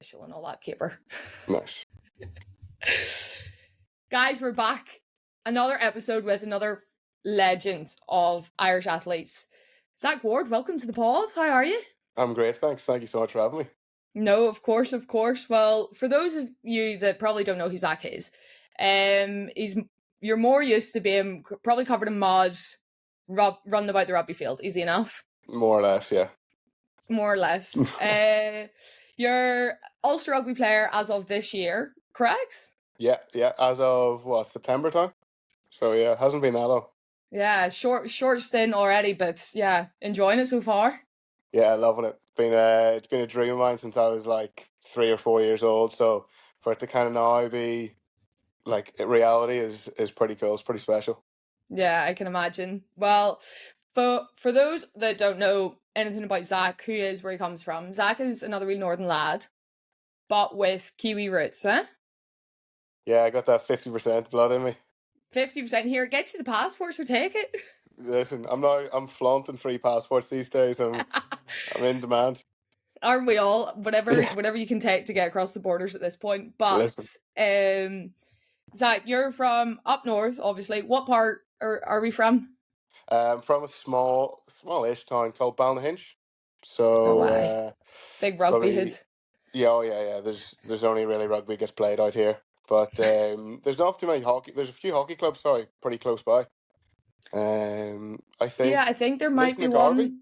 and all that caper. Nice. Guys, we're back. Another episode with another legend of Irish athletes. Zac Ward, welcome to the pod. How are you? I'm great, thanks. Thank you so much for having me. No, of course. Well, for those of you that probably don't know who Zac is, you're more used to being probably covered in mud, running about the rugby field. Easy enough. More or less, yeah. More or less. You're Ulster rugby player as of this year, correct? Yeah. As of September time. So yeah, it hasn't been that long. Yeah, short stint already, but yeah, enjoying it so far. Yeah, loving it. It's been a dream of mine since I was like 3 or 4 years old. So for it to kind of now be like reality is pretty cool. It's pretty special. Yeah, I can imagine. Well, for those that don't know anything about Zac, who he is, where he comes from, Zac is another real northern lad, but with Kiwi roots, eh? Yeah, I got that 50% blood in me. 50% here. Get you the passport, so take it. Listen, I'm flaunting free passports these days. I'm in demand. Aren't we all? Yeah. Whatever you can take to get across the borders at this point. But Listen. Zac, you're from up north, obviously. What part are we from? From a smallish town called Ballynahinch. So big rugby hood. Yeah. There's only really rugby gets played out here, but there's not too many hockey. There's a few hockey clubs, pretty close by. I think. Yeah, I think there might be one.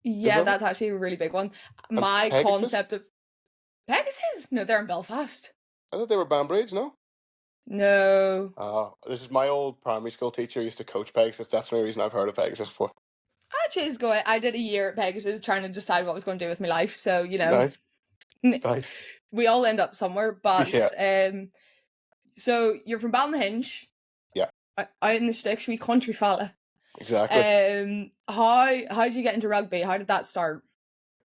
Yeah, that's actually a really big one. And my Pegasus? Concept of Pegasus? No, they're in Belfast. I thought they were Banbridge, no? No. This is my old primary school teacher used to coach Pegasus. That's the only reason I've heard of Pegasus before. I did a year at Pegasus trying to decide what I was going to do with my life. So, you know. Nice. We all end up somewhere. But, Yeah. So you're from Ballynahinch. Yeah. Out in the sticks, wee country fella. Exactly. How did you get into rugby? How did that start?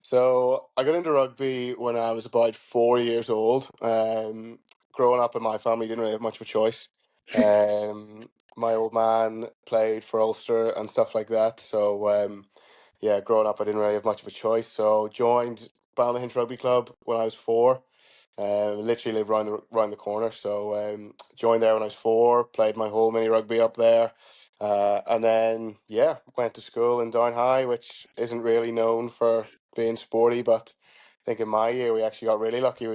So I got into rugby when I was about 4 years old. Growing up in my family, didn't really have much of a choice. My old man played for Ulster and stuff like that. So yeah, growing up, I didn't really have much of a choice. So joined Ballynahinch Rugby Club when I was 4. Literally live round the corner. So joined there when I was 4. Played my whole mini rugby up there. And then, went to school in Down High, which isn't really known for being sporty, but I think in my year we actually got really lucky.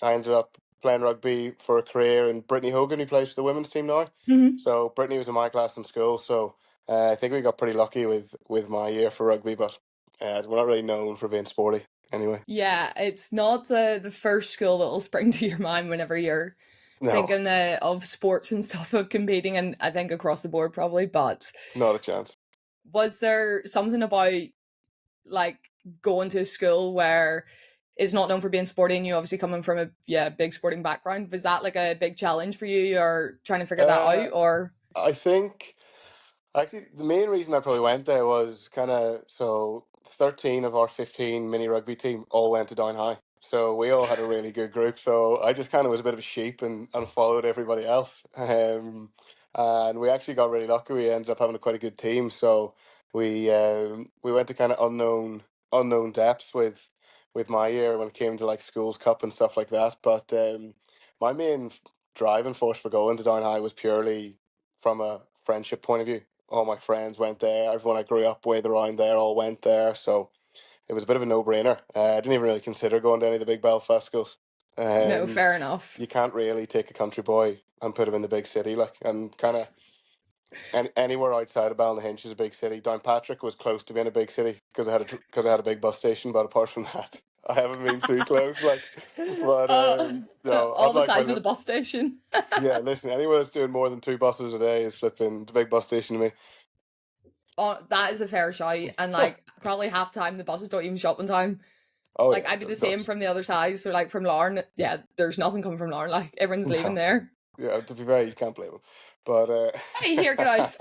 I ended up playing rugby for a career in Brittany Hogan, who plays for the women's team now. Mm-hmm. So Brittany was in my class in school, so I think we got pretty lucky with my year for rugby, but we're not really known for being sporty anyway. Yeah, it's not the first school that will spring to your mind whenever you're thinking of sports and stuff, of competing, and I think across the board probably, but not a chance. Was there something about like going to a school where it's not known for being sporty, and you obviously coming from a big sporting background? Was that like a big challenge for you, or trying to figure that out? Or I think actually the main reason I probably went there was 13 of our 15 mini rugby team all went to Down High. So we all had a really good group. So I just kind of was a bit of a sheep and followed everybody else. And we actually got really lucky. We ended up having quite a good team. So we went to kind of unknown depths with my year when it came to like schools cup and stuff like that. But my main driving force for going to Down High was purely from a friendship point of view. All my friends went there. Everyone I grew up with around there all went there. So it was a bit of a no-brainer. I didn't even really consider going to any of the big Belfast schools. No, fair enough. You can't really take a country boy and put him in the big city, and kind of anywhere outside of Ballynahinch is a big city. Downpatrick was close to being a big city because I had a big bus station, but apart from that, I haven't been too close. All the size of the bus station. Yeah, listen, anyone that's doing more than 2 buses a day is flipping the big bus station to me. Oh, that is a fair shout, and probably half the time the buses don't even shop in time. Oh, I'd be the same from the other side. So from Larne, there's nothing coming from Larne. Everyone's leaving there. Yeah, to be fair, you can't blame them. But hey, here, get out.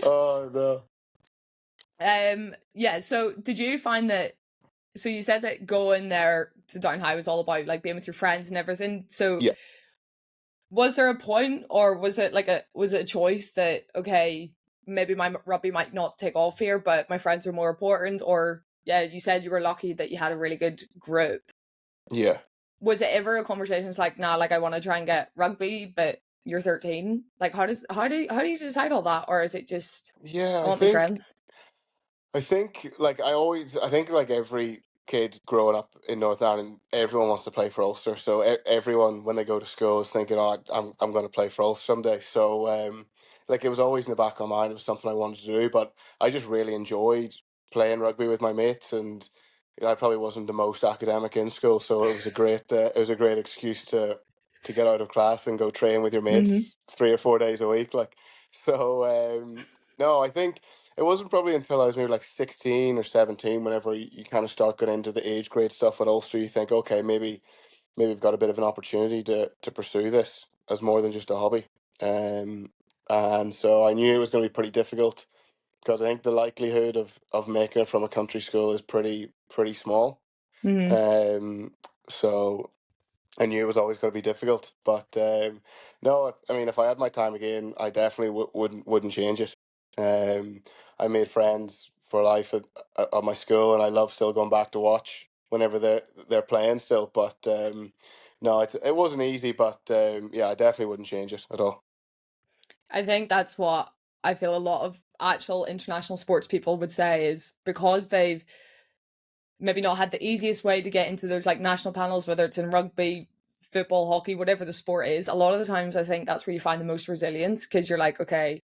Oh no. Yeah. So did you find that? So you said that going there to Down High was all about being with your friends and everything. So yeah. Was there a point, or was it a choice that, okay, maybe my rugby might not take off here, but my friends are more important? Or yeah, you said you were lucky that you had a really good group. Yeah. Was it ever a conversation? It's like, nah, like I want to try and get rugby, but you're 13. Like, how do you decide all that, or is it just Yeah, I want my friends? I think like I think like every kid growing up in Northern Ireland, everyone wants to play for Ulster. So everyone when they go to school is thinking, "Oh, I'm going to play for Ulster someday." So like it was always in the back of my mind. It was something I wanted to do, but I just really enjoyed playing rugby with my mates, and I probably wasn't the most academic in school, so it was a great excuse to get out of class and go train with your Hmm. mates 3 or 4 days a week. Like so, no, I think. It wasn't probably until I was maybe like 16 or 17, whenever you kind of start getting into the age grade stuff at Ulster, you think, okay, maybe we've got a bit of an opportunity to pursue this as more than just a hobby. Um, and so I knew it was going to be pretty difficult because I think the likelihood of making it from a country school is pretty small. Hmm. Um, so I knew it was always going to be difficult, but no, I mean, if I had my time again, I definitely wouldn't change it. Um, I made friends for life at my school, and I love still going back to watch whenever they're playing still. But no, it wasn't easy, but yeah, I definitely wouldn't change it at all. I think that's what I feel a lot of actual international sports people would say is because they've maybe not had the easiest way to get into those like national panels, whether it's in rugby, football, hockey, whatever the sport is. A lot of the times, I think that's where you find the most resilience because you're like, okay,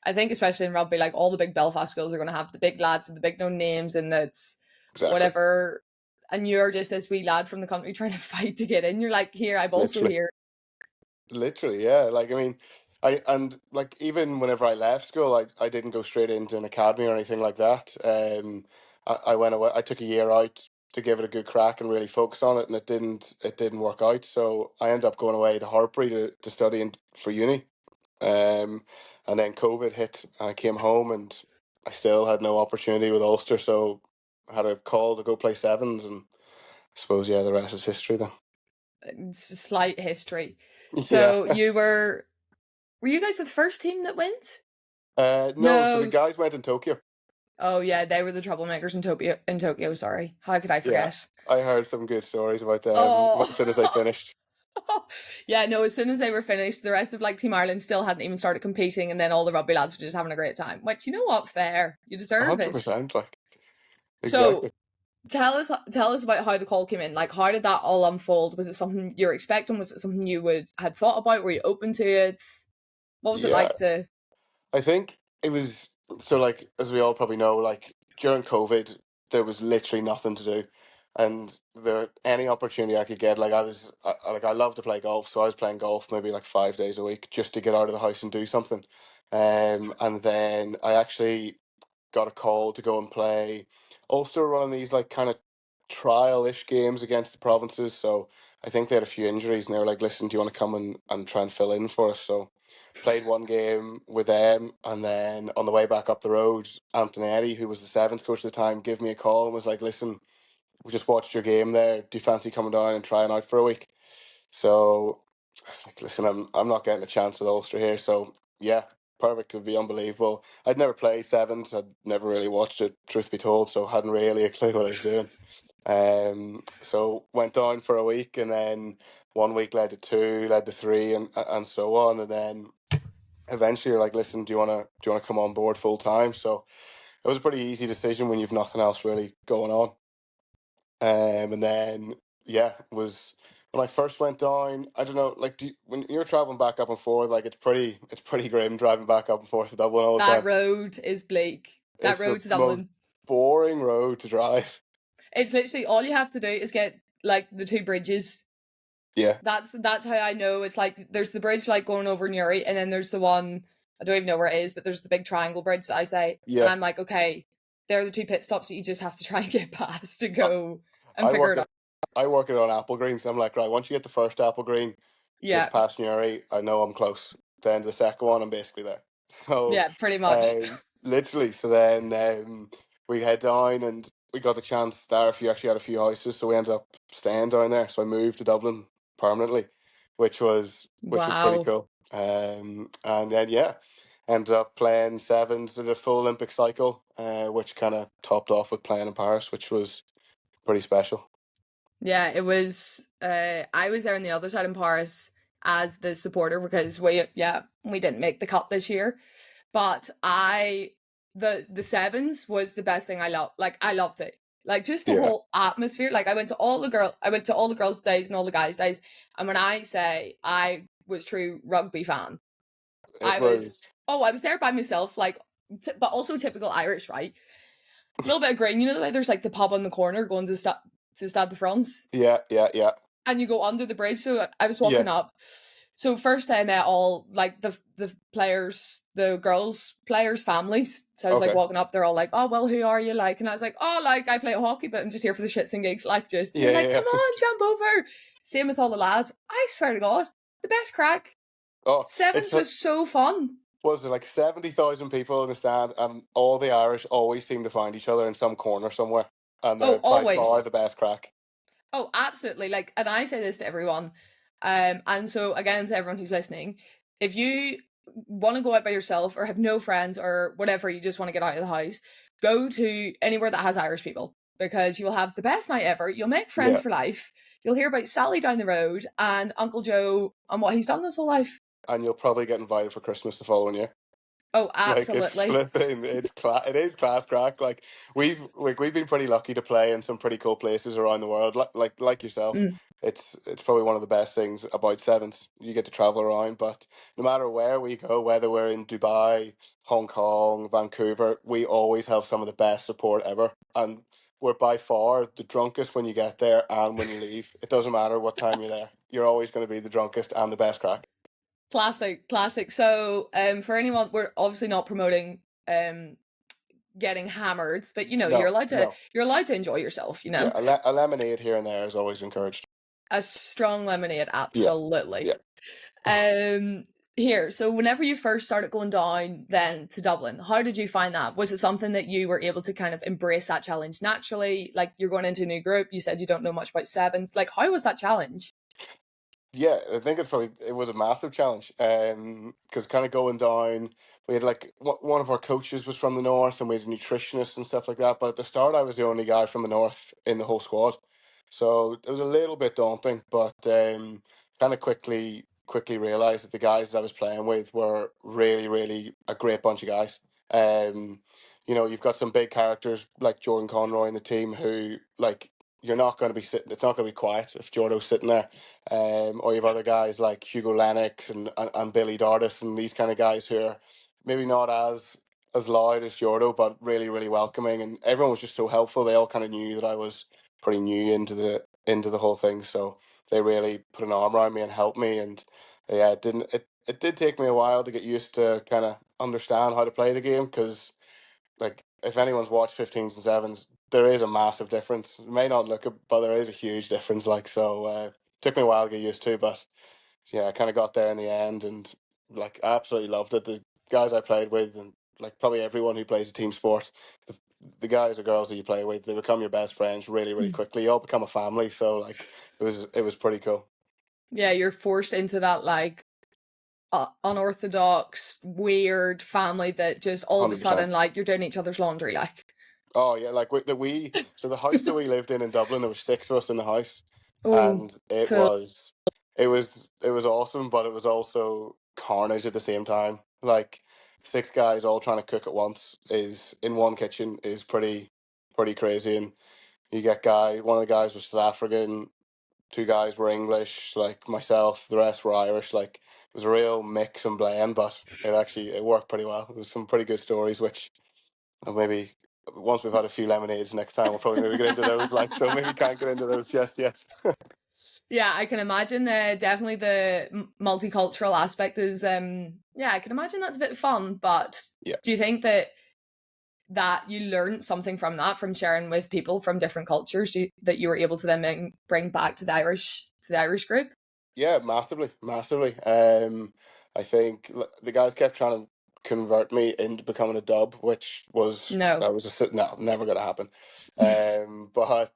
I think especially in rugby, like all the big Belfast schools are going to have the big lads with the big known names, and that's Exactly, whatever. And you're just this wee lad from the country trying to fight to get in. You're like, here, I'm also literally. here. Literally, yeah. Like, I mean, and like even whenever I left school, I didn't go straight into an academy or anything like that. I went away. I took a year out to give it a good crack and really focus on it, and it didn't work out. So I ended up going away to Hartpury to study for uni. Um, and then COVID hit, and I came home, and I still had no opportunity with Ulster. So I had a call to go play sevens, and I suppose yeah, the rest is history then. It's a slight history. Yeah. So were you guys the first team that went? No, so the No. guys went in Tokyo. Oh yeah, they were the troublemakers in Tokyo. In Tokyo, sorry. How could I Yeah, forget? I heard some good stories about them as soon as they Oh, finished. yeah. No, as soon as they were finished, the rest of like Team Ireland still hadn't even started competing, and then all the rugby lads were just having a great time. Which you know what, fair. You deserve it. 100%, like So exactly. tell us about how the call came in. Like, how did that all unfold? Was it something you were expecting? Was it something you would had thought about? Were you open to it? What was it Yeah, like to? I think it was so like as we all probably know, like during COVID, there was literally nothing to do, and there any opportunity I could get, like like I love to play golf, so I was playing golf maybe like 5 days a week just to get out of the house and do something. And then I actually got a call to go and play Ulster running these like kind of trial-ish games against the provinces. So I think they had a few injuries and they were like, listen, do you want to come and try and fill in for us? So played one game with them, and then on the way back up the road, Antonetti, who was the sevens coach at the time, gave me a call and was like, listen, we just watched your game there. Do you fancy coming down and trying out for a week? So I was like, listen, I'm not getting a chance with Ulster here. So yeah, perfect. It'd be unbelievable. I'd never played sevens. I'd never really watched it, truth be told. So hadn't really a clue what I was doing. So went down for a week, and then 1 week led to two, led to three, and so on. And then eventually you're like, listen, do you wanna come on board full time? So it was a pretty easy decision when you've nothing else really going on. And then yeah, was when I first went down. I don't know, like, when you're traveling back up and forth, like it's pretty grim driving back up and forth to Dublin all the That time. road is bleak. That It's the road to most Dublin. boring road to drive. It's literally all you have to do is get like the two bridges. Yeah, That's how I know. It's like there's the bridge like going over Newry, and then there's the one I don't even know where it is, but there's the big triangle bridge that I say, and yeah. I'm like, okay, they're the two pit stops that you just have to try and get past to I, go and I figure work it it. out. I work it on Apple Green, so I'm like, right, once you get the first Apple Green, just Yeah, past Newry, I know I'm close. Then the second one, I'm basically there. So, yeah, pretty much. literally, so then we head down, and we got the chance there. If you actually had a few houses, so we ended up staying down there. So I moved to Dublin permanently, which was pretty Wow. cool. And then yeah. ended up playing sevens in the full Olympic cycle, which kind of topped off with playing in Paris, which was pretty special. Yeah, it was. I was there on the other side in Paris as the supporter because we didn't make the cut this year, but the sevens was the best thing I loved. Like I loved it. Like just the Yeah, whole atmosphere. Like I went to all the girls' days and all the guys' days. And when I say I was true rugby fan, it I was. was there by myself. Like, but also typical Irish, right? A little bit of green. You know the way there's like the pub on the corner going to Stade de France, Yeah, yeah, yeah, and you go under the bridge. So I was yeah. walking up. So first I met all like the players, the girls players' families. So I was like Okay. walking up, they're all like, "Oh well, who are you?" Like, and I was like, "Oh, like I play hockey, but I'm just here for the shits and gigs." Like, just they're Yeah, like, yeah, "Come yeah. on, jump over." Same with all the lads. I swear to God, the best crack. Oh, it's Sevens like, was so fun. was there like 70,000 people in the stand, and all the Irish always seem to find each other in some corner somewhere, and Oh, they're by far always. the best crack. Oh, absolutely. Like, and I say this to everyone. And so again, to everyone who's listening, if you want to go out by yourself or have no friends or whatever, you just want to get out of the house, go to anywhere that has Irish people because you will have the best night ever. You'll make friends Yeah, for life. You'll hear about Sally down the road and Uncle Joe and what he's done this whole life. and you'll probably get invited for Christmas the following year. Oh, Like it's absolutely. flipping, it is class crack. Like we've been pretty lucky to play in some pretty cool places around the world. Like yourself, Mm. it's probably one of the best things about sevens. You get to travel around, but no matter where we go, whether we're in Dubai, Hong Kong, Vancouver, we always have some of the best support ever, and we're by far the drunkest when you get there and when you leave. It doesn't matter what time you're there. You're always going to be the drunkest and the best crack. Classic, classic. So, for anyone, we're obviously not promoting getting hammered, but No, no. you're allowed to enjoy yourself, you Yeah, know. a lemonade here and there is always encouraged. A strong lemonade, Yeah, absolutely. yeah, Um Here, so whenever you first started going down then to Dublin, how did you find that? Was it something that you were able to kind of embrace that challenge naturally? Like you're going into a new group, you said you don't know much about sevens. Like how was that challenge? yeah. I think it was a massive challenge. Because kind of going down, we had like one of our coaches was from the north, and we had a nutritionist and stuff like that. But at the start, I was the only guy from the north in the whole squad, so it was a little bit daunting. But kind of quickly realized that the guys I was playing with were really a great bunch of guys. Um, you've got some big characters like Jordan Conroy in the team who like. You're not going to be sitting. It's not going to be quiet if Jordo's sitting there. Or you have other guys like Hugo Lennox and Billy Dardis and these kind of guys who are maybe not as loud as Jordo, but really welcoming. And everyone was just so helpful. They all kind of knew that I was pretty new into the whole thing, so they really put an arm around me and helped me. And yeah, it did take me a while to get used to kind of understand how to play the game because like if anyone's watched 15s and sevens, there is a massive difference. It may not look it, but there is a huge difference. Like so, took me a while to get used to, but yeah, I kind of got there in the end, and like I absolutely loved it. The guys I played with, and like probably everyone who plays a team sport, the guys or girls that you play with, they become your best friends really Mm. quickly. You all become a family. So like it was pretty cool. Yeah, you're forced into that like unorthodox, weird family that just all of a 100%. sudden like you're doing each other's laundry like. Oh yeah, like so the house that we lived in Dublin, there was six of us in the house, Oh, and it cool. was it was awesome, but it was also carnage at the same time. Like six guys all trying to cook at once is in one kitchen is pretty crazy, and you get one of the guys was South African, two guys were English, like myself, the rest were Irish. Like it was a real mix and blend, but it worked pretty well. It was some pretty good stories, which and maybe once we've had a few lemonades next time, we'll probably maybe get into those. Like, so maybe can't get into those just yet. Yeah, I can imagine definitely the multicultural aspect is yeah, I can imagine that's a bit fun, but Yeah. do you think that you learned something from that from sharing with people from different cultures that you were able to then bring back to the Irish group? Yeah, massively. I think the guys kept trying to convert me into becoming a dub, which was No. I was no, never gonna happen. But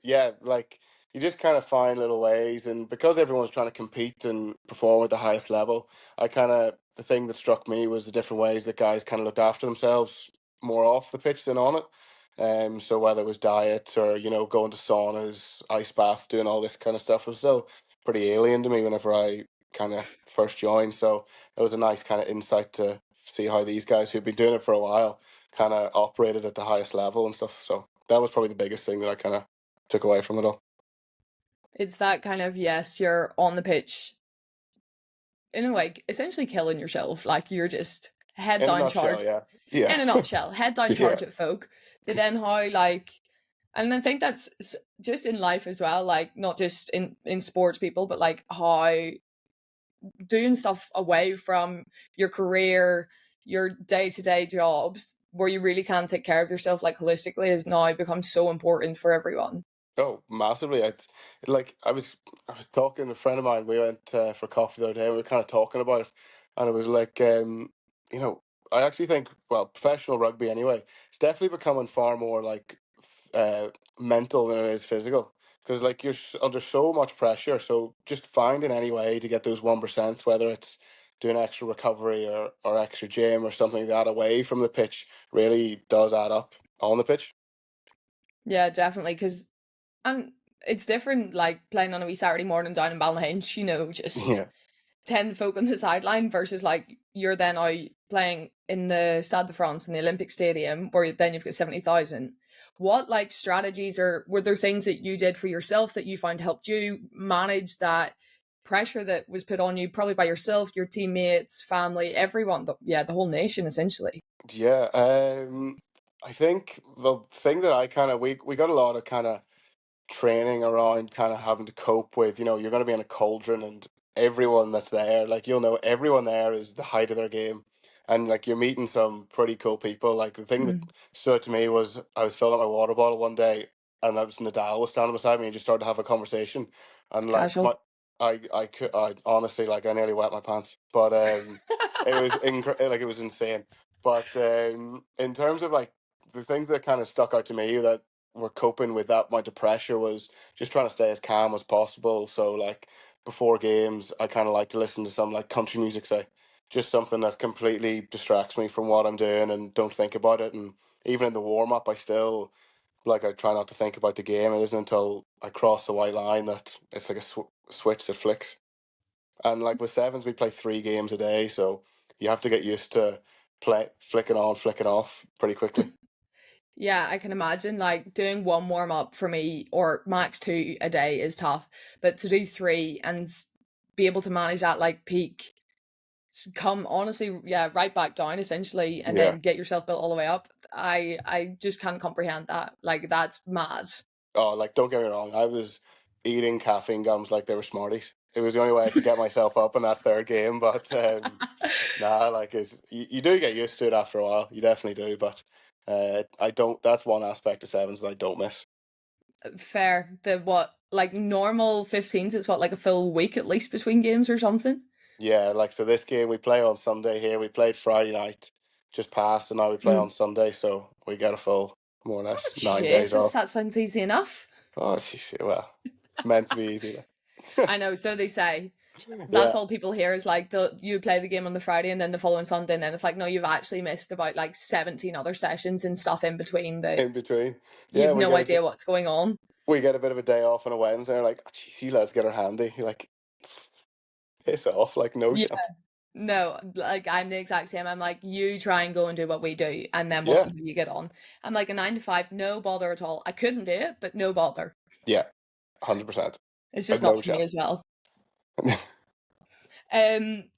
yeah, like you just kind of find little ways, and because everyone's trying to compete and perform at the highest level, I kind of the thing that struck me was the different ways that guys kind of looked after themselves more off the pitch than on it. So whether it was diets or going to saunas, ice baths, doing all this kind of stuff was still pretty alien to me whenever I kind of first joined. So it was a nice kind of insight to see how these guys who've been doing it for a while kind of operated at the highest level and stuff. So that was probably the biggest thing that I kind of took away from it all. It's that kind of, yes, you're on the pitch in a way, essentially killing yourself. Like you're just head In a down charge. nutshell, yeah. Yeah. In a nutshell, head down Yeah. charge at folk. But then how like, and I think that's just in life as well. Like not just in sports, people, but like how doing stuff away from your career, your day to day jobs, where you really can take care of yourself like holistically, has now become so important for everyone. Oh, massively. I was talking to a friend of mine. We went for coffee the other day. And we were kind of talking about it, and it was like, you know, I actually think, well, professional rugby anyway, it's definitely becoming far more like mental than it is physical. Because like you're under so much pressure, so just finding any way to get those 1%, whether it's doing extra recovery or extra gym or something like that away from the pitch, really does add up on the pitch. Yeah, definitely. Because and it's different, like playing on a wee Saturday morning down in Ballyhinch, just Yeah, 10 folk on the sideline versus like you're then out playing in the Stade de France in the Olympic Stadium where then you've got 70,000. What like strategies or were there things that you did for yourself that you found helped you manage that pressure that was put on you probably by yourself, your teammates, family, everyone, the whole nation essentially? yeah. I think the thing that I kind of we got a lot of kind of training around kind of having to cope with, you're going to be in a cauldron and everyone that's there, like, everyone there is the height of their game. And like you're meeting some pretty cool people. Like the thing that Mm, stood out to me was I was filling up my water bottle one day and I was Nadal was standing beside me and just started to have a conversation. And like casual. I honestly like I nearly wet my pants. But it was like it was insane. But in terms of like the things that kind of stuck out to me that were coping with that amount of pressure was just trying to stay as calm as possible. So like before games, I kind of like to listen to some like country music, say, just something that completely distracts me from what I'm doing and don't think about it. And even in the warm up, I still like I try not to think about the game. It isn't until I cross the white line that it's like a switch that flicks. And like with sevens, we play 3 games a day, so you have to get used to flicking on, flicking off pretty quickly. Yeah, I can imagine like doing one warm up for me or max two a day is tough, but to do three and be able to manage that like peak, come honestly, yeah, right back down essentially, and Yeah. then get yourself built all the way up. I just can't comprehend that. Like that's mad. Oh, like don't get me wrong, I was eating caffeine gums like they were Smarties. It was the only way I could get myself up in that third game, but nah, like you do get used to it after a while. You definitely do, but I don't. That's one aspect of sevens that I don't miss. Fair. The what like normal 15s? It's what like a full week at least between games or something. Yeah, like so this game we play on Sunday here. We played Friday night, just passed, and now we play Mm. on Sunday, so we get a full more or Oh less 9 days Jesus, off. that sounds easy enough. Oh, jeez, well, it's meant to be easy. I know, so they say. That's Yeah, all people hear is like you play the game on the Friday and then the following Sunday, and then it's like no, you've actually missed about like 17 other sessions and stuff in between that in between. Yeah, you've no idea what's going on. we get a bit of a day off on a Wednesday. And we're like, oh, geez, you lads get her handy. You're like, piss off, like no Yeah. chance. No, like I'm the exact same. I'm like, you try and go and do what we do, and then we'll see Yeah, how you get on. I'm like a 9 to 5, no bother at all. I couldn't do it, but no bother. yeah, 100%. It's just I've not no for me chance. as well.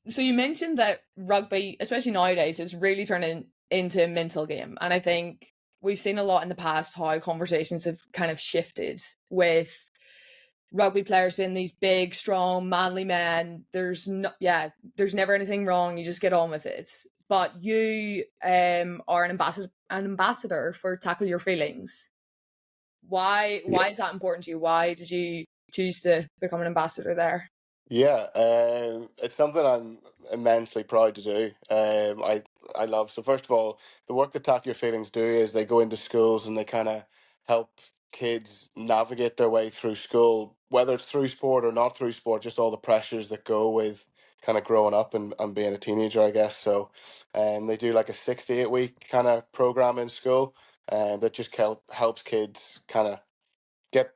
So you mentioned that rugby, especially nowadays, is really turning into a mental game. And I think we've seen a lot in the past how conversations have kind of shifted with rugby players being these big, strong, manly men. There's never anything wrong. You just get on with it. But you are an ambassador for Tackle Your Feelings. Yeah. Why is that important to you? Why did you choose to become an ambassador there? Yeah, it's something I'm immensely proud to do. I love. So first of all, the work that Tackle Your Feelings do is they go into schools and they kind of help kids navigate their way through school, whether it's through sport or not through sport, just all the pressures that go with kind of growing up and being a teenager, I guess. So, they do like a 6 to 8 week kind of program in school, and that just helps kids kind of get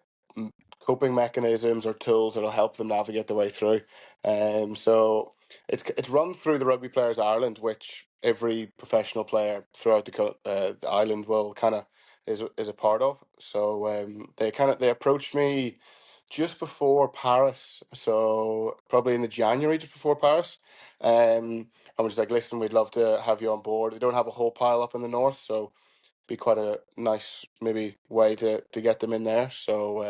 coping mechanisms or tools that'll help them navigate the way through. So it's run through the Rugby Players Ireland, which every professional player throughout the island will kind of is a part of. So they approached me just before Paris, so probably in the January just before Paris. I was like, listen, we'd love to have you on board. They don't have a whole pile up in the north, so be quite a nice maybe way to get them in there. So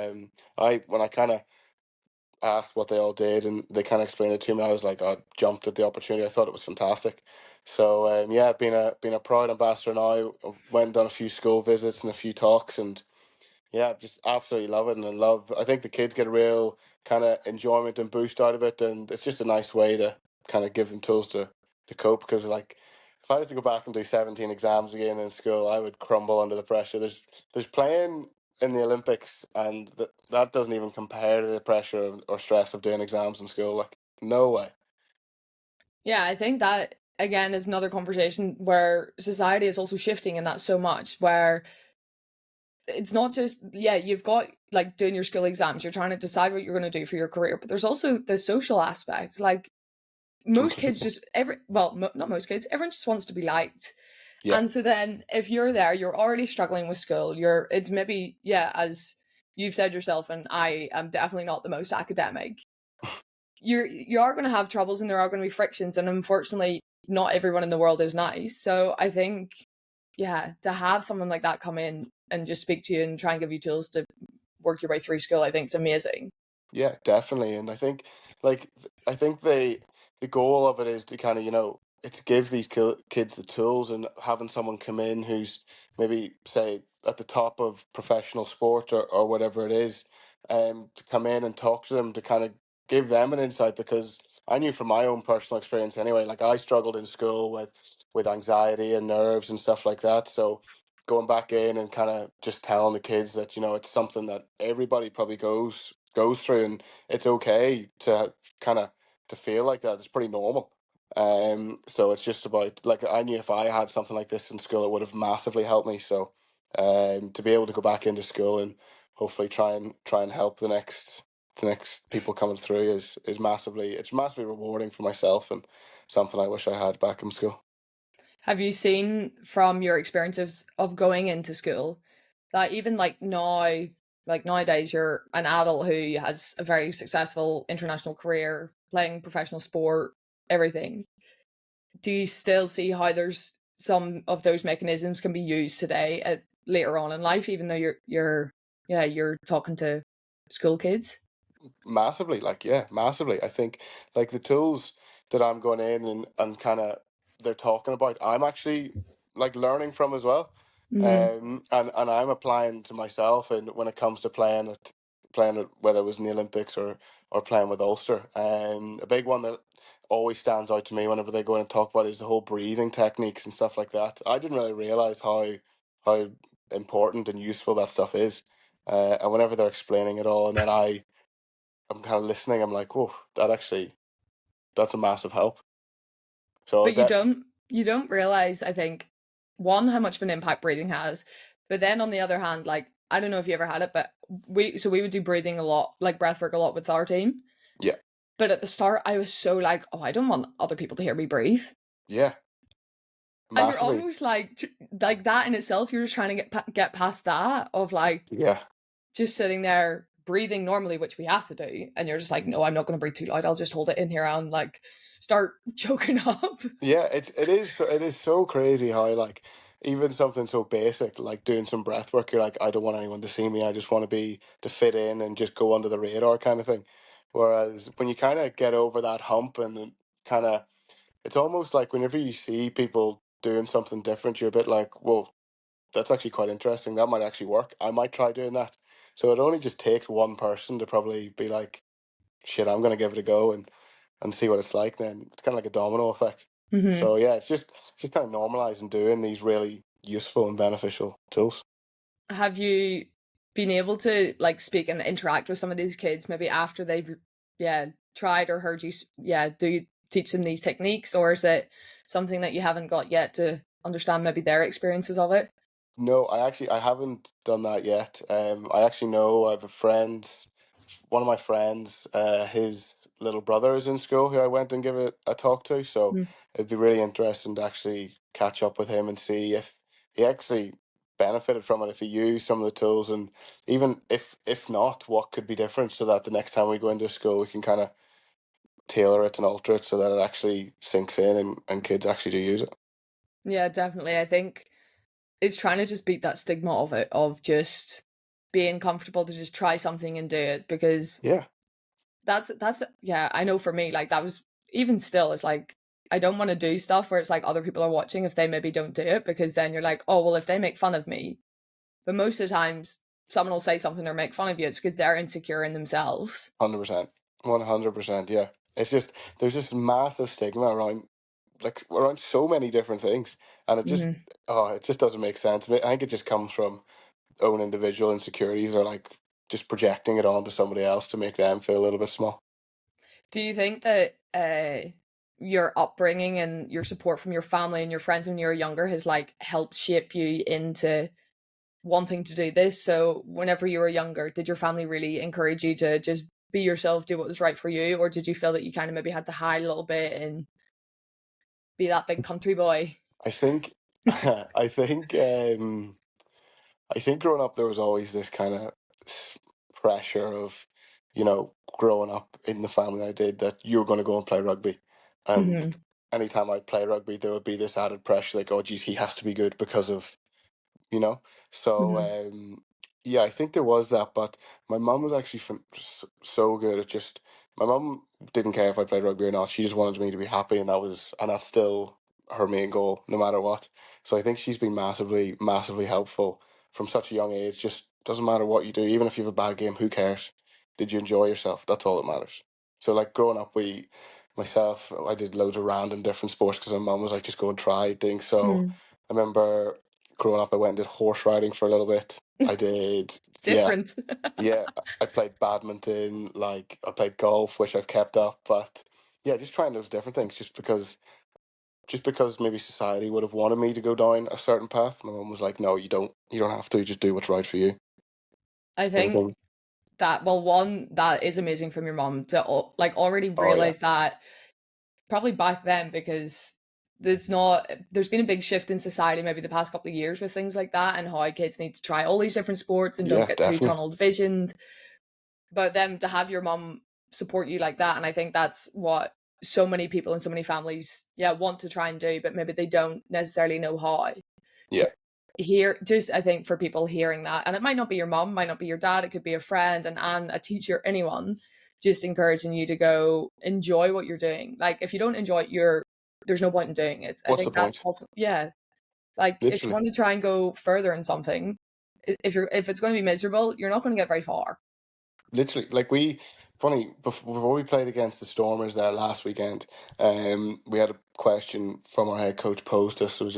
I when I kind of asked what they all did and they kind of explained it to me, I was like, I jumped at the opportunity. I thought it was fantastic. So yeah, being a proud ambassador now. I went and done a few school visits and a few talks, and yeah, just absolutely love it, and I love. I think the kids get a real kind of enjoyment and boost out of it, and it's just a nice way to kind of give them tools to cope. Because like, if I was to go back and do 17 exams again in school, I would crumble under the pressure. There's playing in the Olympics, and that doesn't even compare to the pressure or stress of doing exams in school. Like, no way. Yeah, I think that again is another conversation where society is also shifting in that so much where it's not just yeah, you've got like doing your school exams, you're trying to decide what you're going to do for your career, but there's also the social aspect. Like most kids Completely. just not most kids, everyone just wants to be liked. Yeah. And so then if you're there, you're already struggling with school, it's maybe yeah, as you've said yourself, and I am definitely not the most academic. You are going to have troubles and there are going to be frictions, and unfortunately not everyone in the world is nice. So I think yeah, to have someone like that come in and just speak to you and try and give you tools to work your way through school, I think it's amazing. Yeah, definitely. And I think I think the goal of it is to kind of, it's give these kids the tools, and having someone come in who's maybe say at the top of professional sport or whatever it is, to come in and talk to them to kind of give them an insight, because I knew from my own personal experience anyway, like I struggled in school with anxiety and nerves and stuff like that. So going back in and kind of just telling the kids that it's something that everybody probably goes through, and it's okay to kind of to feel like that. It's pretty normal. So it's just about, like, I knew if I had something like this in school, it would have massively helped me. So to be able to go back into school and hopefully try and help the next people coming through is massively rewarding for myself, and something I wish I had back in school. Have you seen from your experiences of going into school that even like now, like nowadays, you're an adult who has a very successful international career, playing professional sport, everything. Do you still see how there's some of those mechanisms can be used today at later on in life, even though you're talking to school kids? Massively, like, yeah, massively. I think like the tools that I'm going in and kind of they're talking about, I'm actually like learning from as well. Mm-hmm. And I'm applying to myself, and when it comes to playing it, whether it was in the Olympics or playing with Ulster. A big one that always stands out to me whenever they go in and talk about is the whole breathing techniques and stuff like that. I didn't really realize how important and useful that stuff is. And whenever they're explaining it all, and then I'm kind of listening. I'm like, whoa, that's a massive help. So But you that, don't realize, I think, one, how much of an impact breathing has, but then on the other hand, like I don't know if you ever had it, but we would do breathing a lot, like breath work a lot with our team. yeah, But at the start, I was so like, oh, I don't want other people to hear me breathe. yeah, And you're massively, almost like that in itself. You're just trying to get past that of like yeah, just sitting there breathing normally, which we have to do, and you're just like, no, I'm not going to breathe too loud. I'll just hold it in here and like start choking up. yeah. It is so crazy how, like, even something so basic like doing some breath work, you're like, I don't want anyone to see me. I just want to fit in and just go under the radar kind of thing. Whereas when you kind of get over that hump, and kind of, it's almost like whenever you see people doing something different, you're a bit like, whoa, that's actually quite interesting. That might actually work. I might try doing that. So it only just takes one person to probably be like, shit, I'm gonna give it a go and see what it's like. Then it's kind of like a domino effect. Hmm. So yeah, it's just kind of normalizing doing these really useful and beneficial tools. Have you been able to like speak and interact with some of these kids maybe after they've yeah tried or heard you yeah do teach them these techniques, or is it something that you haven't got yet to understand maybe their experiences of it? No, I haven't done that yet. I actually know I have a friend, one of my friends, his little brother is in school who I went and give a talk to. So Mm. it'd be really interesting to actually catch up with him and see if he actually benefited from it, if he used some of the tools, and even if not, what could be different so that the next time we go into school, we can kind of tailor it and alter it so that it actually sinks in and kids actually do use it. Yeah, definitely. I think it's trying to just beat that stigma of it, of just being comfortable to just try something and do it, because Yeah, that's yeah, I know for me, like that was, even still, it's like I don't want to do stuff where it's like other people are watching if they maybe don't do it, because then you're like, oh well, if they make fun of me. But most of the times someone will say something or make fun of you, it's because they're insecure in themselves. 100%, 100%. Yeah, it's just there's this massive stigma around around so many different things, and Hmm. it just doesn't make sense. I think it just comes from own individual insecurities or like just projecting it onto somebody else to make them feel a little bit small. Do you think that your upbringing and your support from your family and your friends when you were younger has like helped shape you into wanting to do this? So whenever you were younger, did your family really encourage you to just be yourself, do what was right for you, or did you feel that you kind of maybe had to hide a little bit and be that big country boy? I think, I think, I think growing up there was always this kind of pressure of, growing up in the family I did that you were going to go and play rugby, and Hmm. anytime I'd play rugby, there would be this added pressure, like, oh, geez, he has to be good because of you know. So Hmm. yeah, I think there was that, but my mum was actually so good at just. My mum didn't care if I played rugby or not. She just wanted me to be happy, and that's still her main goal, no matter what. So I think she's been massively, massively helpful from such a young age. Just doesn't matter what you do, even if you have a bad game, who cares? Did you enjoy yourself? That's all that matters. So like growing up, myself, I did loads of random different sports because my mum was like, just go and try things. So Mm. I remember growing up, I went and did horse riding for a little bit. I did, yeah, Different. yeah. I played badminton, like I played golf, which I've kept up. But yeah, just trying those different things, just because maybe society would have wanted me to go down a certain path. My mum was like, "No, you don't have to. Just do what's right for you." I Sort of think thing. that, well, one, that is amazing from your mom to like already Oh yeah, realize that probably back then, because there's been a big shift in society maybe the past couple of years with things like that, and how kids need to try all these different sports and don't yeah, get too definitely. tunnel visioned. But then to have your mom support you like that, and I think that's what so many people and so many families, yeah, want to try and do, but maybe they don't necessarily know how. So Yeah, here, just I think for people hearing that, and it might not be your mom, might not be your dad, it could be a friend, and a teacher, anyone, just encouraging you to go enjoy what you're doing. Like if you don't enjoy it, there's no point in doing it. I what's the think that's point? yeah. Like if you Literally. want to try and go further in something, if it's going to be miserable, you're not going to get very far. Literally, like funny, before we played against the Stormers there last weekend, we had a question from our head coach posed us. It was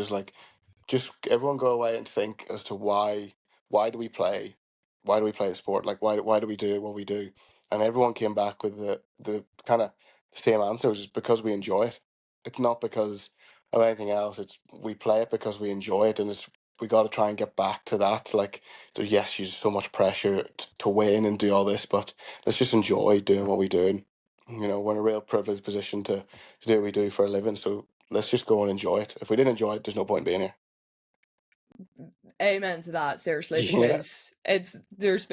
just everyone go away and think as to why do we play, why do we play a sport? Like why do we do what we do? And everyone came back with the kind of same answer, which is because we enjoy it. It's not because of anything else. It's we play it because we enjoy it, and we got to try and get back to that. Like, yes, there's so much pressure to win and do all this, but let's just enjoy doing what we do. And, we're in a real privileged position to do what we do for a living. So let's just go and enjoy it. If we didn't enjoy it, there's no point in being here. Amen to that, seriously, Yeah, because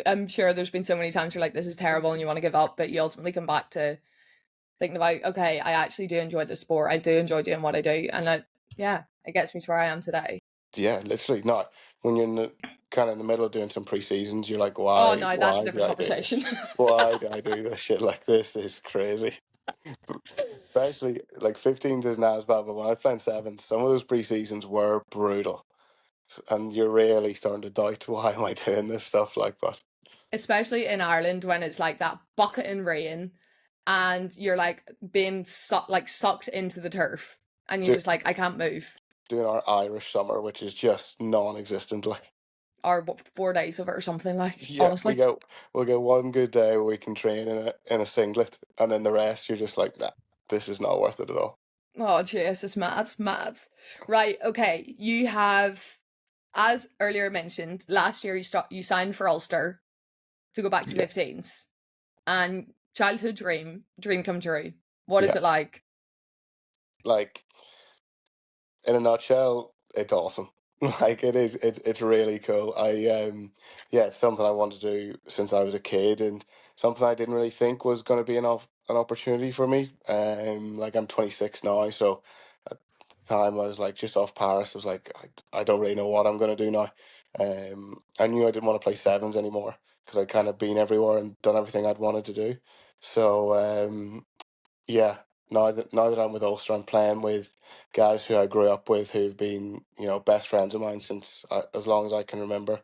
I'm sure there's been so many times you're like, this is terrible and you want to give up, but you ultimately come back to thinking about, okay, I actually do enjoy the sport. I do enjoy doing what I do. And yeah, it gets me to where I am today. yeah, literally. Not when you're in the kind of in the middle of doing some pre-seasons, you're like, Oh why, no, that's a why do different I do conversation. this? Why do I do this shit like this? Is crazy. Especially like 15s isn't as bad, but when I played sevens, some of those pre-seasons were brutal. And you're really starting to doubt why am I doing this stuff like that. Especially in Ireland when it's like that bucket in rain and you're like being sucked into the turf and you're Do, just like, I can't move. doing our Irish summer, which is just non-existent. Like, Or what, 4 days of it or something, like, yeah, honestly. we'll get one good day where we can train in a singlet, and then the rest you're just like, nah. this is not worth it at all. Oh, jeez, it's mad, mad. Right, okay. You have, as earlier mentioned, last year you signed for Ulster to go back to Yeah, 15s, and childhood dream come true. What is yeah. it like? Like, in a nutshell, it's awesome. Like it is, it's really cool. Yeah, it's something I wanted to do since I was a kid, and something I didn't really think was going to be an opportunity for me. Like I'm 26 now, so at the time I was like just off Paris. I was like, I don't really know what I'm going to do now. I knew I didn't want to play sevens anymore because I'd kind of been everywhere and done everything I'd wanted to do. So yeah, now that I'm with Ulster, I'm playing with guys who I grew up with, who've been best friends of mine since as long as I can remember.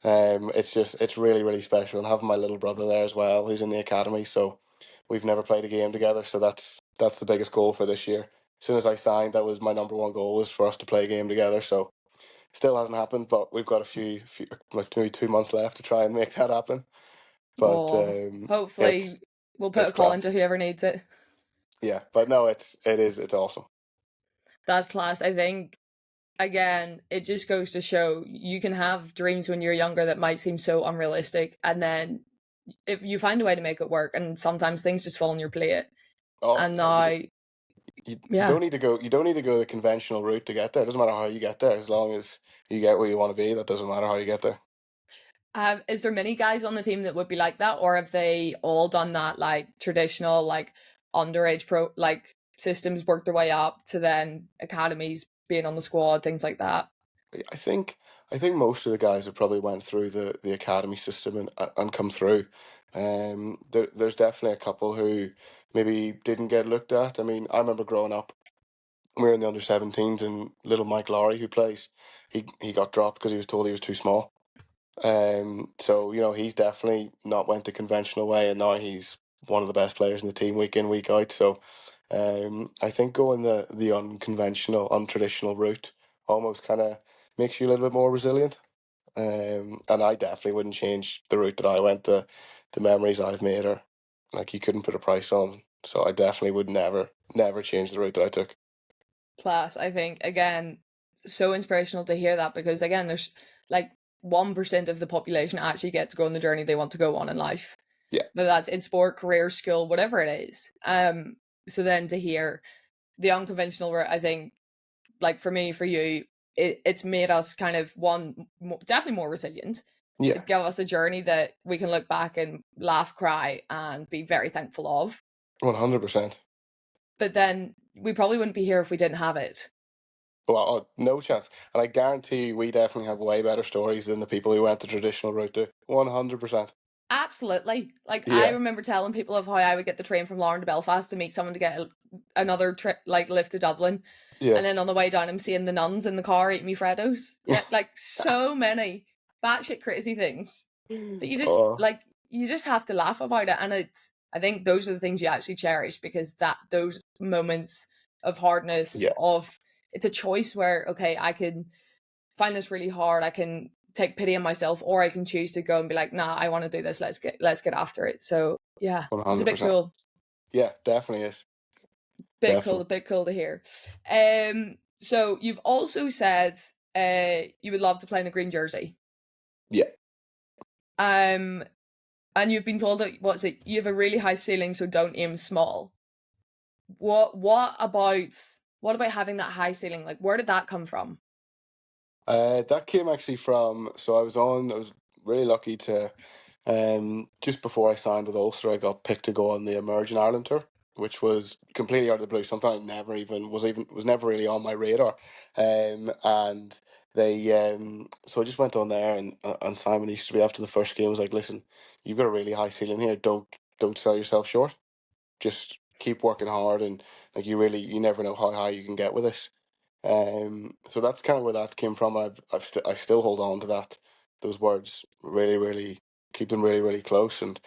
It's really really special, and having my little brother there as well, who's in the academy. So we've never played a game together, so that's the biggest goal for this year. As soon as I signed, that was my number one goal, was for us to play a game together. So still hasn't happened, but we've got a few like maybe 2 months left to try and make that happen. But Oh, hopefully it's we'll put it's a call grand. into whoever needs it. Yeah, but no, it's awesome. That's class. I think, again, it just goes to show you can have dreams when you're younger that might seem so unrealistic, and then if you find a way to make it work, and sometimes things just fall on your plate. Oh And yeah, now, you yeah. don't need to go. You don't need to go the conventional route to get there. It doesn't matter how you get there, as long as you get where you want to be. That doesn't matter how you get there. Is there many guys on the team that would be like that, or have they all done that like traditional like underage pro like systems, worked their way up to then academies, being on the squad, things like that? I think I think most of the guys have probably went through the academy system and come through. There's definitely a couple who maybe didn't get looked at. I mean, I remember growing up, we were in the under 17s, and little Mike Lowry, who plays, he got dropped because he was told he was too small. So he's definitely not went the conventional way, and now he's one of the best players in the team week in week out. So, I think going the unconventional, untraditional route almost kind of makes you a little bit more resilient. And I definitely wouldn't change the route that I went. The memories I've made are like you couldn't put a price on. So I definitely would never change the route that I took. Class, I think, again, so inspirational to hear that, because again, there's like 1% of the population actually get to go on the journey they want to go on in life, Yeah, whether that's in sport, career, school, whatever it is. So then to hear the unconventional route, I think, like for me, for you, it's made us kind of definitely more resilient. yeah, It's given us a journey that we can look back and laugh, cry, and be very thankful of. 100%. But then we probably wouldn't be here if we didn't have it. Well, no chance. And I guarantee you, we definitely have way better stories than the people who went the traditional route do. 100%. Absolutely. Like, I Yeah, remember telling people of how I would get the train from Lauren to Belfast to meet someone to get another trip, like lift to Dublin, yeah. and then on the way down, I'm seeing the nuns in the car eating me Freddos. Yeah, like so many batshit crazy things that Oh, you just have to laugh about it, and it's, I think those are the things you actually cherish, because that those moments of hardness, yeah, of, it's a choice where, okay, I can find this really hard, I can take pity on myself, or I can choose to go and be like, nah, I want to do this, let's get after it. So yeah, it's a bit 100%. cool. Yeah, definitely is. Bit cool, a Definitely. bit cool to hear. So you've also said you would love to play in the green jersey. Yeah. Um and you've been told that, what's it, you have a really high ceiling, so don't aim small. What about having that high ceiling? Like, where did that come from? That came actually from, so I was really lucky to, just before I signed with Ulster, I got picked to go on the Emerging Ireland tour, which was completely out of the blue, something I never even was never really on my radar. And so I just went on there, and Simon used to be, after the first game, was like, listen, you've got a really high ceiling here. Don't sell yourself short. Just keep working hard, and like you never know how high you can get with this. So that's kind of where that came from. I still hold on to those words, really, really keep them really, really close, and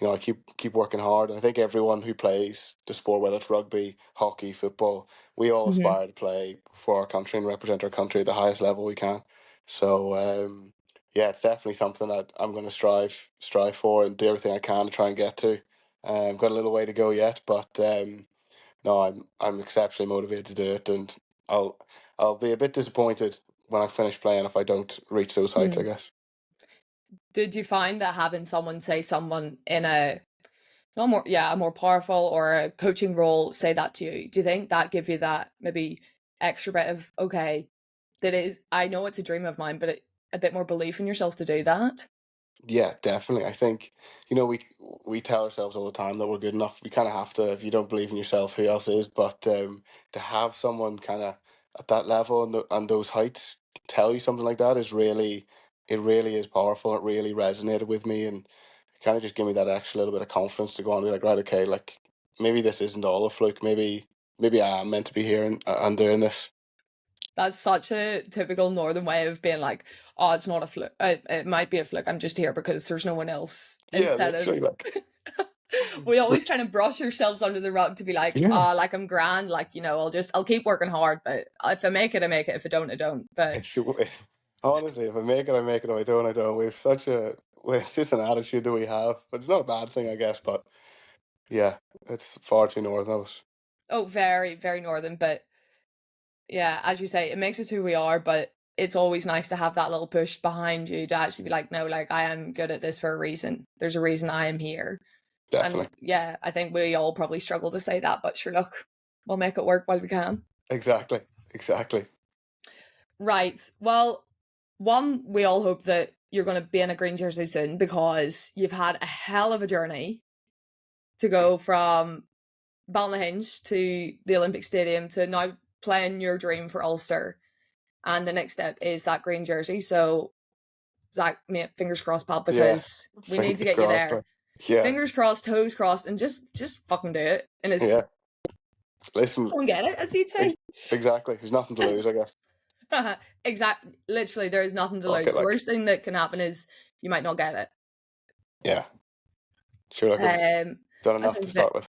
I keep working hard. And I think everyone who plays the sport, whether it's rugby, hockey, football, we all Hmm. aspire to play for our country and represent our country at the highest level we can. So yeah, it's definitely something that I'm going to strive for and do everything I can to try and get to. Got a little way to go yet, but no, I'm exceptionally motivated to do it, and I'll I'll be a bit disappointed when I finish playing if I don't reach those heights, I Hmm. guess. Did you find that having someone, say someone in a not more, yeah, a more powerful or a coaching role say that to you, do you think that give you that maybe extra bit of, okay, that is, I know it's a dream of mine, but a bit more belief in yourself to do that? Yeah, definitely. I think, we tell ourselves all the time that we're good enough. We kind of have to. If you don't believe in yourself, who else is? But to have someone kind of at that level and those heights tell you something like that it really is powerful. It really resonated with me, and it kind of just gave me that extra little bit of confidence to go on and be like, right, okay, like maybe this isn't all a fluke. Maybe I am meant to be here and doing this. That's such a typical northern way of being like, oh, it's not a fluke. It might be a fluke. I'm just here because there's no one else. Yeah, Instead literally, of, like, we always which, kind of brush ourselves under the rug to be like, yeah. like I'm grand. Like, I'll keep working hard, but if I make it, I make it. If I don't, I don't. But It's honestly, if I make it, I make it. If I don't, I don't. It's just an attitude that we have, but it's not a bad thing, I guess. But yeah, it's far too northern of us. oh, very, very northern. But yeah, as you say, it makes us who we are, but it's always nice to have that little push behind you to actually be like, no, like I am good at this for a reason. There's a reason I am here. And Definitely, yeah, I think we all probably struggle to say that, but sure, look, we'll make it work while we can. exactly, exactly. Right. Well, one, we all hope that you're going to be in a green jersey soon because you've had a hell of a journey to go from Balnahinch to the Olympic Stadium to now playing your dream for Ulster. And the next step is that green jersey. So, Zach, mate, fingers crossed, pal, Yeah, because we need to fingers get you crossed. there. Man. Yeah, Fingers crossed, toes crossed, and just fucking do it. And it's yeah. Listen, go and get it, as you'd say. ex exactly. There's nothing to lose, I guess. Exactly. Literally, there is nothing to Fuck it, lose. The like, worst thing that can happen is you might not get it. yeah. Sure, like I've done That enough to sounds a bit. start with.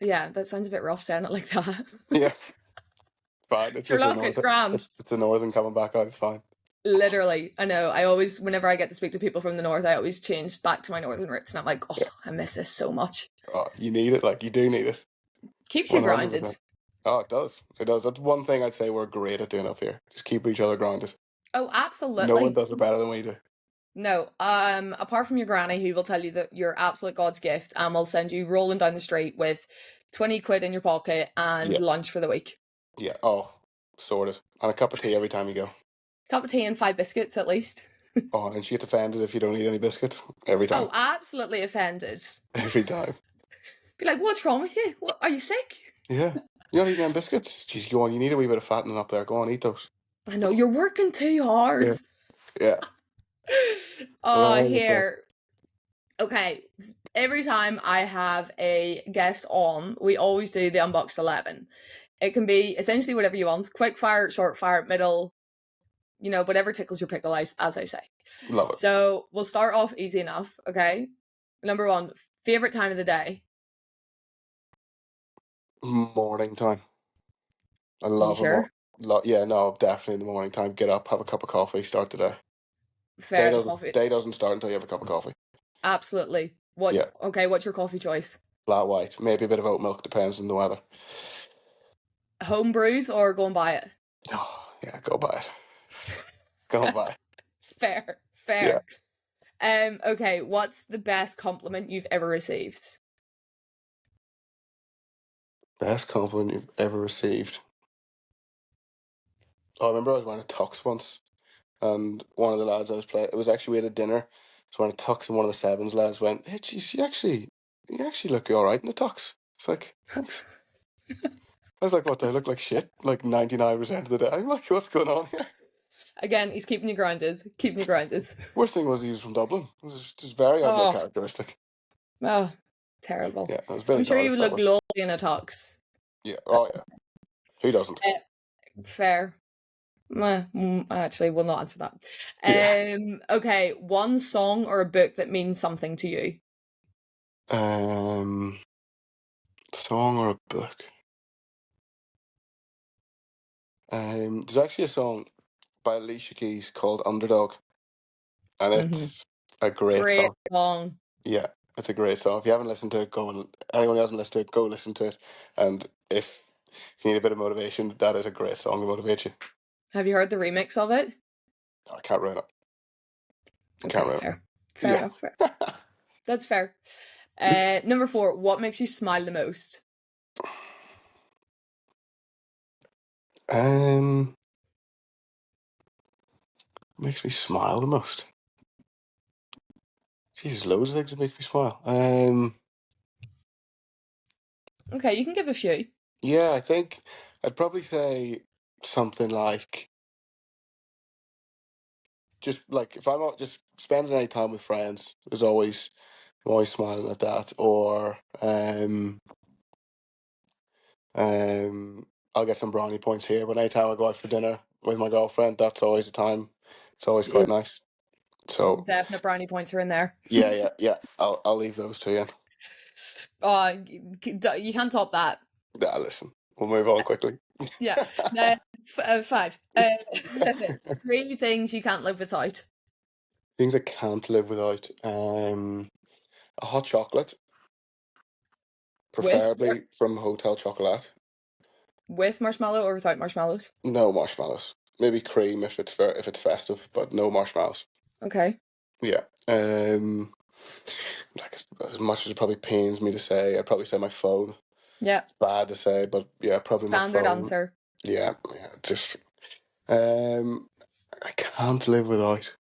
Yeah, that sounds a bit rough saying it like that. Yeah, fine. It's Sure, just the look, it's northern. grand. It's the northern coming back out. It's fine. Literally, I know. I always, whenever I get to speak to people from the north, I always change back to my northern roots, and I'm like, oh, Yeah. I miss this so much. Oh, you need it. Like you do need it. Keeps you grounded. 100%. Oh, it does. It does. That's one thing I'd say we're great at doing up here. Just keep each other grounded. Oh, No one absolutely. does it better than we do. No, apart from your granny, who will tell you that you're absolute God's gift, and will send you rolling down the street with 20 quid in your pocket and Yeah. lunch for the week. Yeah. Oh, sorted. And a cup of tea every time you go. Cup of tea and 5 biscuits at least. Oh, and she gets offended if you don't eat any biscuits. Every Oh, time. absolutely offended. Every time. Be like, what's wrong with you? What, are you sick? Yeah. You're not eating any biscuits? Jeez, go on. You need a wee bit of fattening up there. Go on, eat those. I know, you're working too hard. Yeah. Yeah. Oh, 100%. here. Okay, every time I have a guest on, we always do the Unboxed 11. It can be essentially whatever you want, quick fire, short fire, middle, whatever tickles your pickle, as I say. Love it. So we'll start off easy enough, okay? Number one, favorite time of the day. Morning time. I You love a sure? yeah, no, definitely in the morning time. Get up, have a cup of coffee, start the day. Fair, the coffee. Day doesn't start until you have a cup of coffee. Absolutely. Yeah. What's your coffee choice? Flat white. Maybe a bit of oat milk, depends on the weather. Home brews or go and buy it? Oh, yeah, go buy it. Go buy it. Fair, Yeah. fair. Okay, what's the best compliment you've ever received? Best compliment you've ever received. Oh, I remember I was wearing a tux once, and one of the lads I was playing, it was actually we had a dinner. I was wearing a tux, and one of the sevens lads went, "Hey, geez, you actually look all right in the tux." It's like, thanks. I was like, "What? Do I look like shit?" Like 99% of the day. I'm like, "What's going on here?" Again, he's keeping you grounded. Keeping you grounded. Worst thing was he was from Dublin. It was just very Oh, uncharacteristic. oh, terrible. Yeah, I was a bit I'm sure you embarrassed. would That look was. lovely in a tux. Yeah. Oh yeah. Who doesn't? Fair. Actually, we'll not answer that. Yeah. Okay, one song or a book that means something to you. Um, Song or a book? There's actually a song by Alicia Keys called Underdog, and Mm-hmm. it's a great Great song. song. Yeah, it's a great song. If you haven't listened to it, anyone who hasn't listened to it, go listen to it. And if you need a bit of motivation, that is a great song to motivate you. Have you heard the remix of it? I can't ruin it. Can't Okay, ruin fair. Fair it. enough. Fair. Yeah. That's fair. Number 4, what makes you smile the most? Makes me smile the most. Jesus, loads of things that make me smile. Okay, you can give a few. Yeah, I think I'd probably say something like just like if I'm not just spending any time with friends, I'm always smiling at that. Or I'll get some brownie points here. But anytime I go out for dinner with my girlfriend, that's always a time. It's always quite nice. So Definite brownie points are in there. yeah. I'll leave those to you. You can't top that. Yeah, listen, we'll move on quickly. Yeah. 5. 3 things you can't live without. Things I can't live without. A hot chocolate, With preferably from Hotel Chocolat. with marshmallow or without marshmallows? No marshmallows. Maybe cream if it's festive, but no marshmallows. Okay. Yeah. Like as much as it probably pains me to say, I'd probably say my phone. Yeah. It's bad to say, but yeah, probably my Standard phone. answer. Yeah. Just um, I can't live without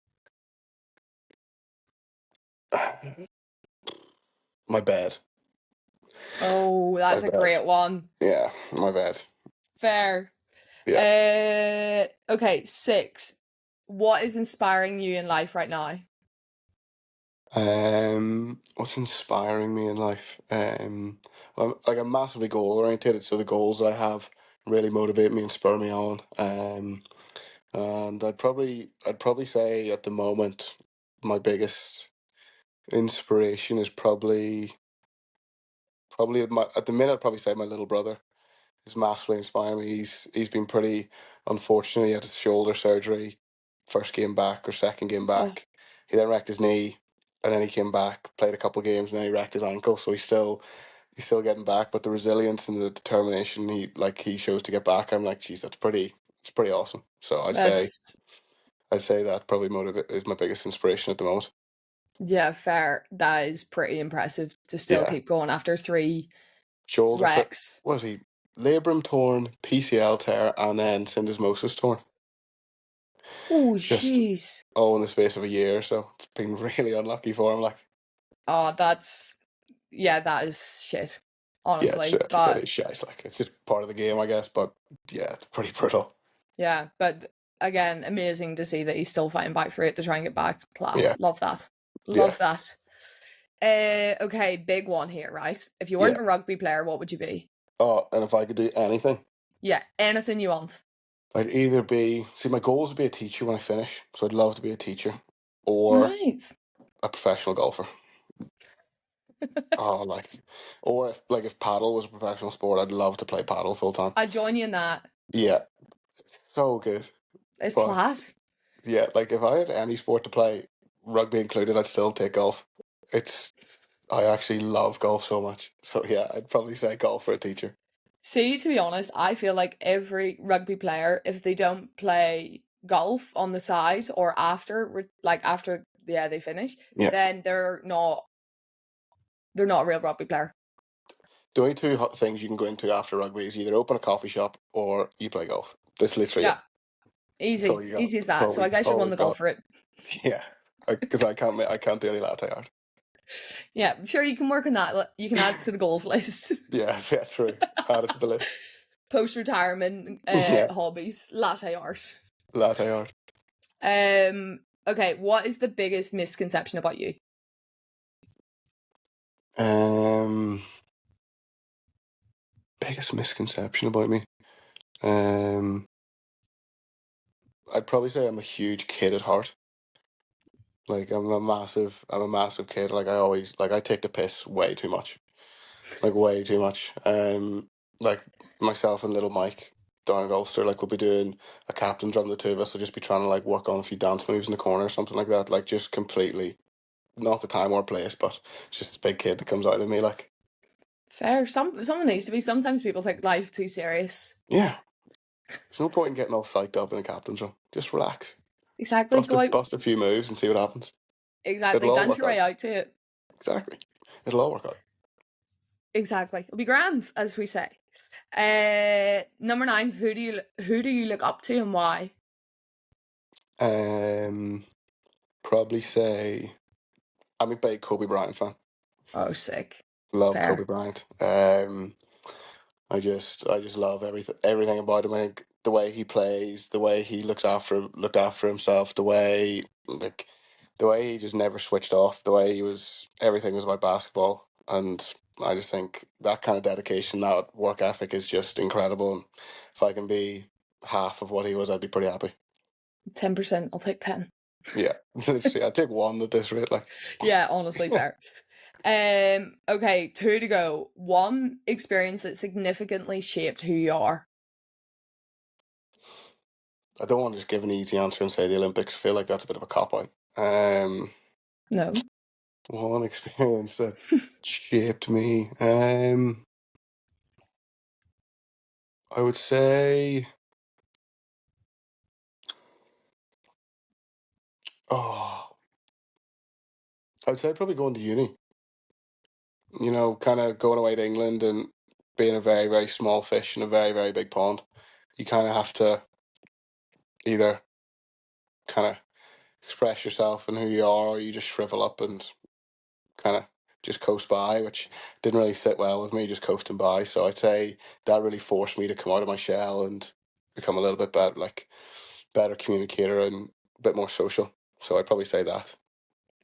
my bed. Oh, My that's a bed. great one. Yeah, my bed. Fair. Yeah. Okay, 6. What is inspiring you in life right now? What's inspiring me in life? I'm massively goal oriented, so the goals that I have really motivate me and spur me on. And I'd probably say at the moment my biggest inspiration is probably at the minute I'd probably say my little brother is massively inspiring me. He's been pretty unfortunate. He had his shoulder surgery, first game back or second game Oh, back. He then wrecked his knee, and then he came back, played a couple of games, and then he wrecked his ankle. So he's still getting back. But the resilience and the determination he shows to get back, I'm like, geez, it's pretty awesome. So that's I'd say that probably motivate is my biggest inspiration at the moment. yeah, fair. That is pretty impressive to still Yeah, keep going after 3 shoulder for wrecks. was he labrum torn, PCL tear, and then syndesmosis torn. Oh, Just jeez. all in the space of a year, so it's been really unlucky for him. Like, Oh, that is shit. yeah, Honestly. it But is shite. Like, it's just part of the game, I guess. But yeah, it's pretty brutal. yeah, but again, amazing to see that he's still fighting back through it to try and get back. Yeah, Class. Love that. yeah, Love that. Okay, big one here, right? If you yeah. weren't a rugby player, what would you be? Oh, and if I could do anything, Yeah, anything you want. I'd either be my goals would be a teacher when I finish, so I'd love to be a teacher, or Right. a professional golfer. Oh, or if paddle was a professional sport, I'd love to play paddle full time. I join you in that. Yeah, it's so good. It's But class. yeah, like if I had any sport to play, rugby included, I'd still take golf. It's I actually love golf so much. So yeah, I'd probably say golf for a teacher. See, to be honest, I feel like every rugby player, if they don't play golf on the side or after yeah they finish, Yeah. then they're not a real rugby player. The only two things you can go into after rugby is either open a coffee shop or you play golf. That's literally Yeah, it. That's all easy, you got. easy as That's that. So I guess you all won we've the golf got. for it. Yeah, because I can't do any latte art. Yeah, sure you can work on that. You can add it to the goals list. Yeah, true. Add it to the list. Post retirement Yeah, hobbies, latte art. latte art. Okay, what is the biggest misconception about you? Um, biggest misconception about me. Um, I'd probably say I'm a huge kid at heart. Like I'm a massive kid. Like I take the piss way too much. Like way too much. Like myself and little Mike down at Ulster, like we'll be doing a captain's run. The two of us will just be trying to like work on a few dance moves in the corner or something like that. Like just completely not the time or place, but it's just this big kid that comes out of me. Like Fair. Someone needs to be. Sometimes people take life too serious. Yeah. There's no point in getting all psyched up in a captain's run. Just relax. Exactly. Go out. Bust a few moves and see what happens. Exactly. It'll all Dance work your way out. out to it. Exactly. It'll all work out. Exactly. It'll be grand, as we say. Number 9. Who do you look up to and why? Probably say I'm a big Kobe Bryant fan. Oh, sick. Love Kobe Fair. Bryant. I just love everything about him. I think the way he plays, the way he looked after himself, the way he just never switched off, the way everything was about basketball, and I just think that kind of dedication, that work ethic is just incredible. And if I can be half of what he was, I'd be pretty happy. 10%. I'll take 10. Yeah, I take one at this rate. Like, Yeah, honestly, fair. Okay, 2 to go. One experience that significantly shaped who you are. I don't want to just give an easy answer and say the Olympics. I feel like that's a bit of a cop out. No. One experience that shaped me. I would say, oh, I would say probably going to uni. You know, kind of going away to England and being a very, very small fish in a very, very big pond. You kind of have to either kind of express yourself and who you are, or you just shrivel up and kind of just coast by, which didn't really sit well with me, just coasting by. So I'd say that really forced me to come out of my shell and become a little bit better communicator and a bit more social. So I'd probably say that.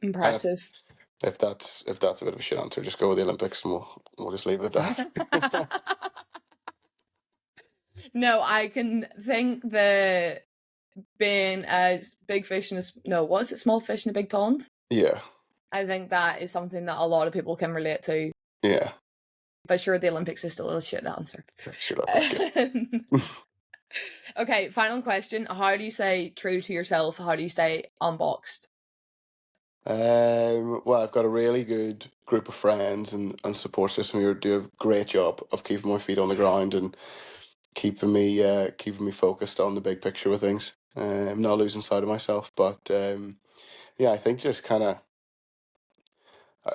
And Impressive. if that's a bit of a shit answer, just go with the Olympics and we'll just leave it at that. No, I can think that being a big fish in what is it? Small fish in a big pond? Yeah. I think that is something that a lot of people can relate to. Yeah. But sure, the Olympics is still a shit answer. Shut up. Okay, final question. How do you stay true to yourself? How do you stay unboxed? Well, I've got a really good group of friends and support system who do a great job of keeping my feet on the ground and keeping me focused on the big picture with things. Not losing sight of myself, but yeah, I think just kind of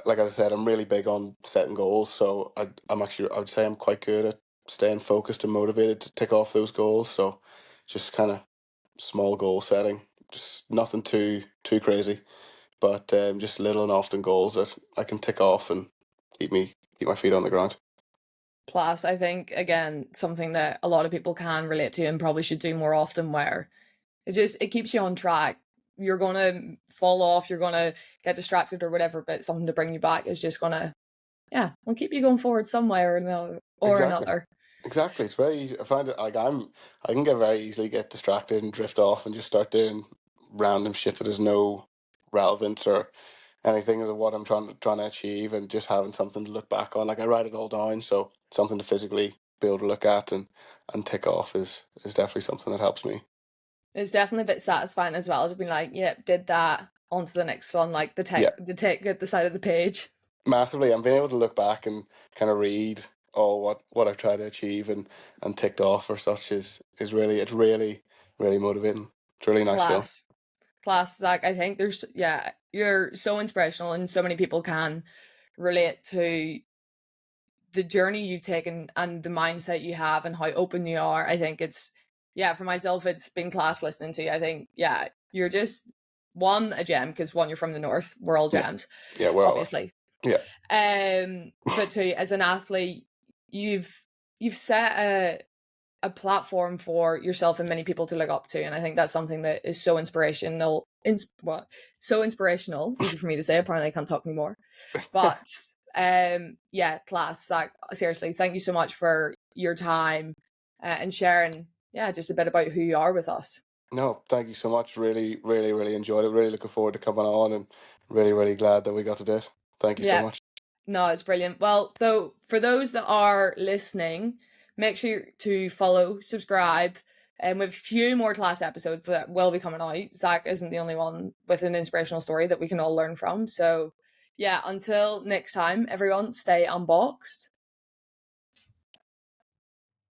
like I said, I'm really big on setting goals. So I would say I'm quite good at staying focused and motivated to tick off those goals. So just kind of small goal setting, just nothing too crazy, but just little and often goals that I can tick off and keep my feet on the ground. Plus, I think again something that a lot of people can relate to and probably should do more often, where it keeps you on track. You're gonna fall off, you're gonna get distracted or whatever, but something to bring you back is just gonna, yeah, will keep you going forward some way or another. Exactly. It's very easy. I find it like I can very easily get distracted and drift off and just start doing random shit that has no relevance or anything of what I'm trying to achieve, and just having something to look back on. Like I write it all down, so something to physically be able to look at and tick off is definitely something that helps me. It's definitely a bit satisfying as well to be like, yep, did that, on to the next one, like the tick at the side of the page. Massively. I'm being able to look back and kind of read all what I've tried to achieve and ticked off or such is really, it's really, really motivating. It's a really nice feeling. Class, Zach. I think you're so inspirational and so many people can relate to the journey you've taken and the mindset you have and how open you are. I think for myself, it's been class listening to you. I think, you're just a gem, because you're from the north. We're all gems. Yeah, we're obviously. All But two, as an athlete, you've set a platform for yourself and many people to look up to, and I think that's something that is so inspirational. So inspirational. Easy for me to say. Apparently, I can't talk anymore. But class. Zach, seriously, thank you so much for your time and sharing. Just a bit about who you are with us. No, thank you so much. Really, really, really enjoyed it. Really looking forward to coming on, and really, really glad that we got to do it. Thank you so much. No, it's brilliant. Well, though, for those that are listening, make sure to follow, subscribe, and with a few more class episodes that will be coming out. Zach isn't the only one with an inspirational story that we can all learn from. So, until next time, everyone, stay unboxed.